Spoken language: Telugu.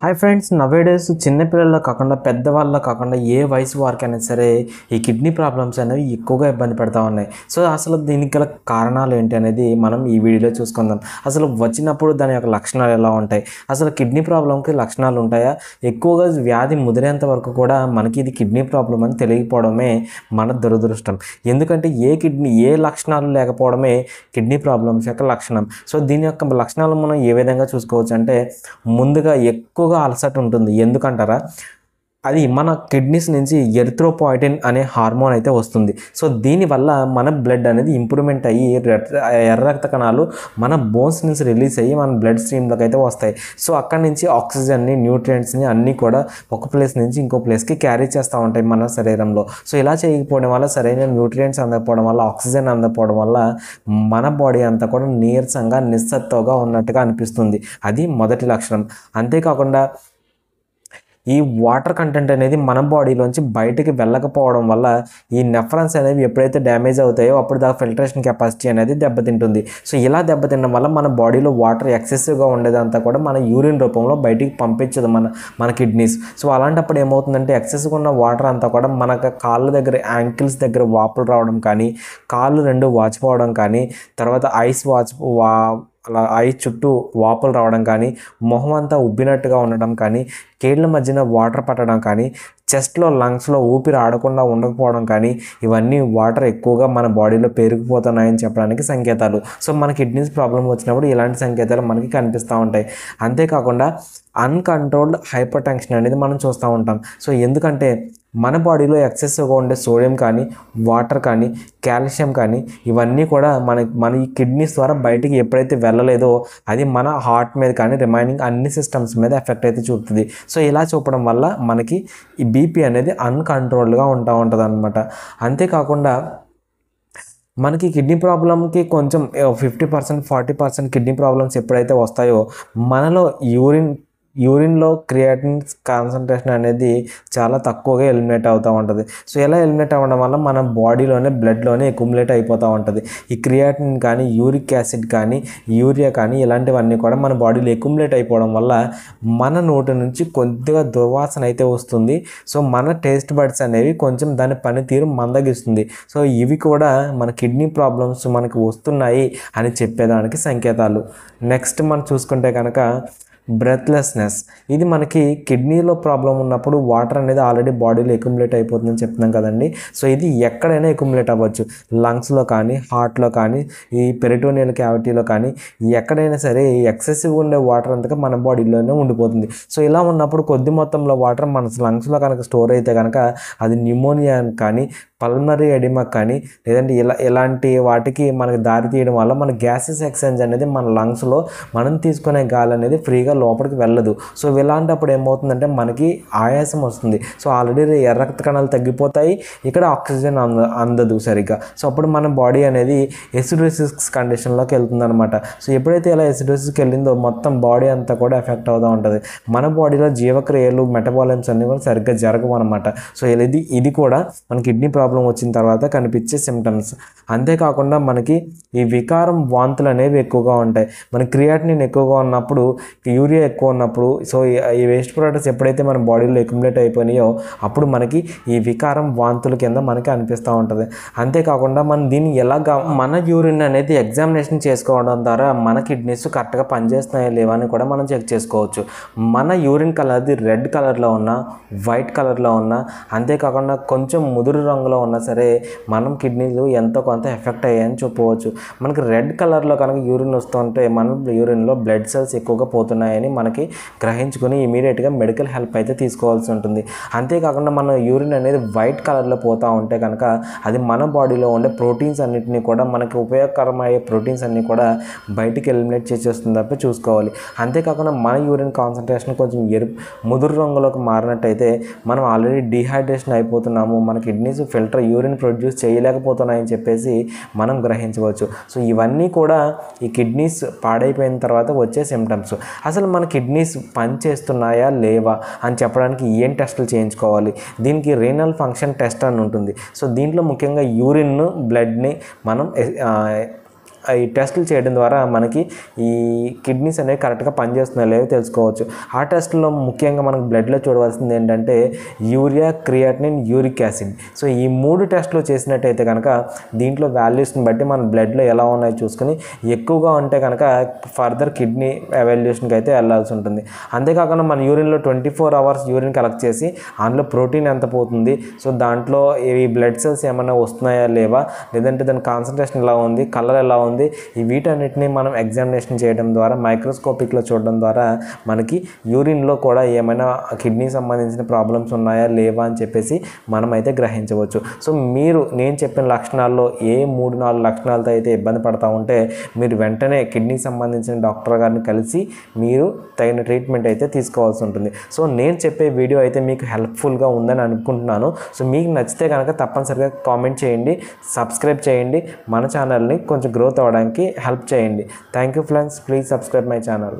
హాయ్ ఫ్రెండ్స్, నవేడేస్ చిన్న పిల్లల్లో కాకుండా పెద్దవాళ్ళలో కాకుండా ఏ వయసు వారికైనా సరే ఈ కిడ్నీ ప్రాబ్లమ్స్ అనేవి ఎక్కువగా ఇబ్బంది పెడతా ఉన్నాయి. సో అసలు దీనికి గల కారణాలు ఏంటి అనేది మనం ఈ వీడియోలో చూసుకుందాం. అసలు వచ్చినప్పుడు దాని యొక్క లక్షణాలు ఎలా ఉంటాయి, అసలు కిడ్నీ ప్రాబ్లంకి లక్షణాలు ఉంటాయా, ఎక్కువగా వ్యాధి ముదిరేంత వరకు కూడా మనకి ఇది కిడ్నీ ప్రాబ్లం అని తెలియకపోవడమే మన దురదృష్టం. ఎందుకంటే ఏ లక్షణాలు లేకపోవడమే కిడ్నీ ప్రాబ్లమ్స్ యొక్క లక్షణం. సో దీని యొక్క లక్షణాలు మనం ఏ విధంగా చూసుకోవచ్చు అంటే, ముందుగా ఎక్కువగా అలసట ఉంటుంది. ఎందుకంటారా, అది మన కిడ్నీస్ నుంచి ఎరిథ్రోపాయిటిన్ అనే హార్మోన్ అయితే వస్తుంది. సో దీనివల్ల మన బ్లడ్ అనేది ఇంప్రూవ్మెంట్ అయ్యి ఎర్ర రక్త కణాలు మన బోన్స్ నుంచి రిలీజ్ అయ్యి మన బ్లడ్ స్ట్రీమ్లోకి అయితే వస్తాయి. సో అక్కడి నుంచి ఆక్సిజన్ని, న్యూట్రియంట్స్ని అన్నీ కూడా ఒక ప్లేస్ నుంచి ఇంకో ప్లేస్కి క్యారీ చేస్తూ ఉంటాయి మన శరీరంలో. సో ఇలా చేయకపోవడం వల్ల, సరైన న్యూట్రియంట్స్ అందకపోవడం వల్ల, ఆక్సిజన్ అందకపోవడం వల్ల మన బాడీ అంతా కూడా నీరసంగా, నిస్సత్తుగా ఉన్నట్టుగా అనిపిస్తుంది. అది మొదటి లక్షణం. అంతేకాకుండా ఈ వాటర్ కంటెంట్ అనేది మన బాడీలోంచి బయటికి వెళ్ళకపోవడం వల్ల ఈ నెఫ్రాన్స్ అనేవి ఎప్పుడైతే డ్యామేజ్ అవుతాయో అప్పుడు దాకా ఫిల్టరేషన్ కెపాసిటీ అనేది దెబ్బతింటుంది. సో ఇలా దెబ్బతినడం వల్ల మన బాడీలో వాటర్ ఎక్సెసివ్గా ఉండేదంతా కూడా మన యూరిన్ రూపంలో బయటికి పంపించదు మన కిడ్నీస్. సో అలాంటప్పుడు ఏమవుతుందంటే, ఎక్సెసివ్గా ఉన్న వాటర్ అంతా కూడా మన కాళ్ళ దగ్గర, యాంకిల్స్ దగ్గర వాపులు రావడం కానీ, కాళ్ళు రెండు వాచిపోవడం కానీ, తర్వాత అలా ఐస్ చుట్టూ వాపులు రావడం కానీ, మొహం అంతా ఉబ్బినట్టుగా ఉండడం కానీ, కీళ్ళ మధ్యన వాటర్ పట్టడం కానీ, చెస్ట్లో, లంగ్స్లో ఊపిరి ఆడకుండా ఉండకపోవడం కానీ, ఇవన్నీ వాటర్ ఎక్కువగా మన బాడీలో పెరిగిపోతున్నాయని చెప్పడానికి సంకేతాలు. సో మన కిడ్నీస్ ప్రాబ్లం వచ్చినప్పుడు ఇలాంటి సంకేతాలు మనకి కనిపిస్తూ ఉంటాయి. అంతేకాకుండా అన్కంట్రోల్డ్ హైపర్ టెన్షన్ అనేది మనం చూస్తూ ఉంటాం. సో ఎందుకంటే మన బాడీలో ఎక్సెసివ్గా ఉండే సోడియం కానీ, వాటర్ కానీ, కాల్షియం కానీ, ఇవన్నీ కూడా మన ఈ కిడ్నీస్ ద్వారా బయటికి ఎప్పుడైతే వెళ్ళలేదో అది మన హార్ట్ మీద కానీ, రిమైనింగ్ అన్ని సిస్టమ్స్ మీద ఎఫెక్ట్ అయితే చూపుతుంది. సో ఇలా చూపడం వల్ల మనకి ఈ బీపీ అనేది అన్కంట్రోల్డ్గా ఉంటుంది అన్నమాట. అంతేకాకుండా మనకి కిడ్నీ ప్రాబ్లంకి కొంచెం 50%, 40% కిడ్నీ ప్రాబ్లమ్స్ ఎప్పుడైతే వస్తాయో మనలో యూరిన్లో క్రియాటిన్ కాన్సన్ట్రేషన్ అనేది చాలా తక్కువగా ఎలిమినేట్ అవుతూ ఉంటుంది. సో ఇలా ఎలిమినేట్ అవ్వడం వల్ల మన బాడీలోనే, బ్లడ్లోనే అక్యుములేట్ అయిపోతూ ఉంటుంది. ఈ క్రియాటిన్ కానీ, యూరిక్ యాసిడ్ కానీ, యూరియా కానీ, ఇలాంటివన్నీ కూడా మన బాడీలో అక్యుములేట్ అయిపోవడం వల్ల మన నోటి నుంచి కొద్దిగా దుర్వాసన అయితే వస్తుంది. సో మన టేస్ట్ బడ్స్ అనేవి కొంచెం దాని పనితీరు మందగిస్తుంది. సో ఇవి కూడా మన కిడ్నీ ప్రాబ్లమ్స్ మనకి వస్తున్నాయి అని చెప్పేదానికి సంకేతాలు. నెక్స్ట్ మనం చూసుకుంటే కనుక బ్రెత్లెస్నెస్. ఇది మనకి కిడ్నీలో ప్రాబ్లం ఉన్నప్పుడు వాటర్ అనేది ఆల్రెడీ బాడీలో అక్యుములేట్ అయిపోతుందని చెప్తున్నాం కదండి. సో ఇది ఎక్కడైనా అక్యుములేట్ అవ్వచ్చు. లంగ్స్లో కానీ, హార్ట్లో కానీ, ఈ పెరిటోనియల్ క్యావిటీలో కానీ, ఎక్కడైనా సరే ఎక్సెసివ్ ఉండే వాటర్ అంతగా మన బాడీలోనే ఉండిపోతుంది. సో ఇలా ఉన్నప్పుడు కొద్ది మొత్తంలో వాటర్ మన లంగ్స్లో కనుక స్టోర్ అయితే కనుక అది న్యూమోనియా కానీ, పల్మనరీ ఎడిమా కానీ, లేదంటే ఇలాంటి వాటికి మనకి దారి తీయడం వల్ల మన గ్యాసెస్ ఎక్స్చేంజ్ అనేది మన లంగ్స్లో మనం తీసుకునే గాలి అనేది ఫ్రీగా లోపలికి వెళ్ళదు. సో ఇలాంటప్పుడు ఏమవుతుందంటే మనకి ఆయాసం వస్తుంది. సో ఆల్రెడీ ఎర్ర రక్త కణాలు తగ్గిపోతాయి, ఇక్కడ ఆక్సిజన్ అందదు సరిగ్గా. సో అప్పుడు మన బాడీ అనేది ఎసిడోసిస్ కండిషన్లోకి వెళ్తుంది అనమాట. సో ఎప్పుడైతే ఇలా ఎసిడోసిస్కి వెళ్ళిందో మొత్తం బాడీ అంతా కూడా ఎఫెక్ట్ అవుతూ ఉంటుంది. మన బాడీలో జీవక్రియలు, మెటబాలిజమ్స్ అన్నీ కూడా సరిగ్గా జరగవు అనమాట. సో ఇది కూడా మన కిడ్నీ ప్రాబ్లం వచ్చిన తర్వాత కనిపించే సిమ్టమ్స్. అంతేకాకుండా మనకి ఈ వికారం, వాంతులు అనేవి ఎక్కువగా ఉంటాయి. మన క్రియాటినిన్ ఎక్కువగా ఉన్నప్పుడు, యూరియా ఎక్కువ ఉన్నప్పుడు, సో ఈ వేస్ట్ ప్రొడక్ట్స్ ఎప్పుడైతే మన బాడీలో అక్యుములేట్ అయిపోయినాయో అప్పుడు మనకి ఈ వికారం, వాంతుల కింద మనకి అనిపిస్తూ ఉంటుంది. అంతేకాకుండా మనం దీన్ని మన యూరిన్ అనేది ఎగ్జామినేషన్ చేసుకోవడం ద్వారా మన కిడ్నీస్ కరెక్ట్గా పనిచేస్తున్నాయో లేవా అని కూడా మనం చెక్ చేసుకోవచ్చు. మన యూరిన్ కలర్ది రెడ్ కలర్లో ఉన్నా, వైట్ కలర్లో ఉన్నా, అంతేకాకుండా కొంచెం ముదురు రంగులో ఉన్నా సరే మనం కిడ్నీలు ఎంతో కొంత ఎఫెక్ట్ అయ్యాయని చెప్పవచ్చు. మనకి రెడ్ కలర్లో కనుక యూరిన్ వస్తుంటే మన యూరిన్లో బ్లడ్ సెల్స్ ఎక్కువగా పోతున్నాయని మనకి గ్రహించుకొని ఇమీడియట్గా మెడికల్ హెల్ప్ అయితే తీసుకోవాల్సి ఉంటుంది. అంతేకాకుండా మన యూరిన్ అనేది వైట్ కలర్లో పోతూ ఉంటే కనుక అది మన బాడీలో ఉండే ప్రోటీన్స్ అన్నింటినీ కూడా, మనకి ఉపయోగకరమయ్యే ప్రోటీన్స్ అన్నీ కూడా బయటికి ఎలిమినేట్ చేసేస్తుంది తప్ప చూసుకోవాలి. అంతేకాకుండా మన యూరిన్ కాన్సన్ట్రేషన్ కొంచెం ముదురు రంగులోకి మారినట్టయితే మనం ఆల్రెడీ డీహైడ్రేషన్ అయిపోతున్నాము, మన కిడ్నీస్ యూరిన్ ప్రొడ్యూస్ చేయలేకపోతున్నాయని చెప్పేసి మనం గ్రహించవచ్చు. సో ఇవన్నీ కూడా ఈ కిడ్నీస్ పాడైపోయిన తర్వాత వచ్చే సిమ్టమ్స్. అసలు మన కిడ్నీస్ పనిచేస్తున్నాయా లేవా అని చెప్పడానికి ఏం టెస్టులు చేయించుకోవాలి? దీనికి రీనల్ ఫంక్షన్ టెస్ట్ అని ఉంటుంది. సో దీంట్లో ముఖ్యంగా యూరిన్, బ్లడ్ని మనం ఈ టెస్టులు చేయడం ద్వారా మనకి ఈ కిడ్నీస్ అనేవి కరెక్ట్గా పనిచేస్తున్నాయో లేవో తెలుసుకోవచ్చు. ఆ టెస్టుల్లో ముఖ్యంగా మనకు బ్లడ్లో చూడవలసింది ఏంటంటే urea, creatinine, uric acid. So ఈ 3 టెస్టులు చేసినట్టయితే కనుక దీంట్లో వాల్యూస్ని బట్టి మన బ్లడ్లో ఎలా ఉన్నాయో చూసుకొని ఎక్కువగా ఉంటే కనుక ఫర్దర్ కిడ్నీ ఎవాల్యుయేషన్కి అయితే వెళ్ళాల్సి ఉంటుంది. అంతేకాకుండా మన యూరిన్లో 24 అవర్స్ యూరిన్ కలెక్ట్ చేసి అందులో ప్రోటీన్ ఎంత పోతుంది, సో దాంట్లో ఈ బ్లడ్ సెల్స్ ఏమైనా వస్తున్నాయా లేవా, లేదంటే దాని కాన్సన్ట్రేషన్ ఎలా ఉంది, కలర్ ఎలా ఉంది, ఈ వీటన్నిటిని మనం ఎగ్జామినేషన్ చేయడం ద్వారా మైక్రోస్కోపిక్లో చూడడం ద్వారా మనకి యూరిన్లో కూడా ఏమైనా కిడ్నీ సంబంధించిన ప్రాబ్లమ్స్ ఉన్నాయా లేవా అని చెప్పేసి మనమైతే గ్రహించవచ్చు. సో మీరు నేను చెప్పిన లక్షణాల్లో ఏ 3-4 లక్షణాలతో అయితే ఇబ్బంది పడతా ఉంటే మీరు వెంటనే కిడ్నీకి సంబంధించిన డాక్టర్ గారిని కలిసి మీరు తగిన ట్రీట్మెంట్ అయితే తీసుకోవాల్సి ఉంటుంది. సో నేను చెప్పే వీడియో అయితే మీకు హెల్ప్ఫుల్గా ఉందని అనుకుంటున్నాను. సో మీకు నచ్చితే కనుక తప్పనిసరిగా కామెంట్ చేయండి, సబ్స్క్రైబ్ చేయండి, మన ఛానల్ని కొంచెం గ్రోత్ అవ్వడానికి హెల్ప్ చేయండి. Thank you friends, please subscribe my channel.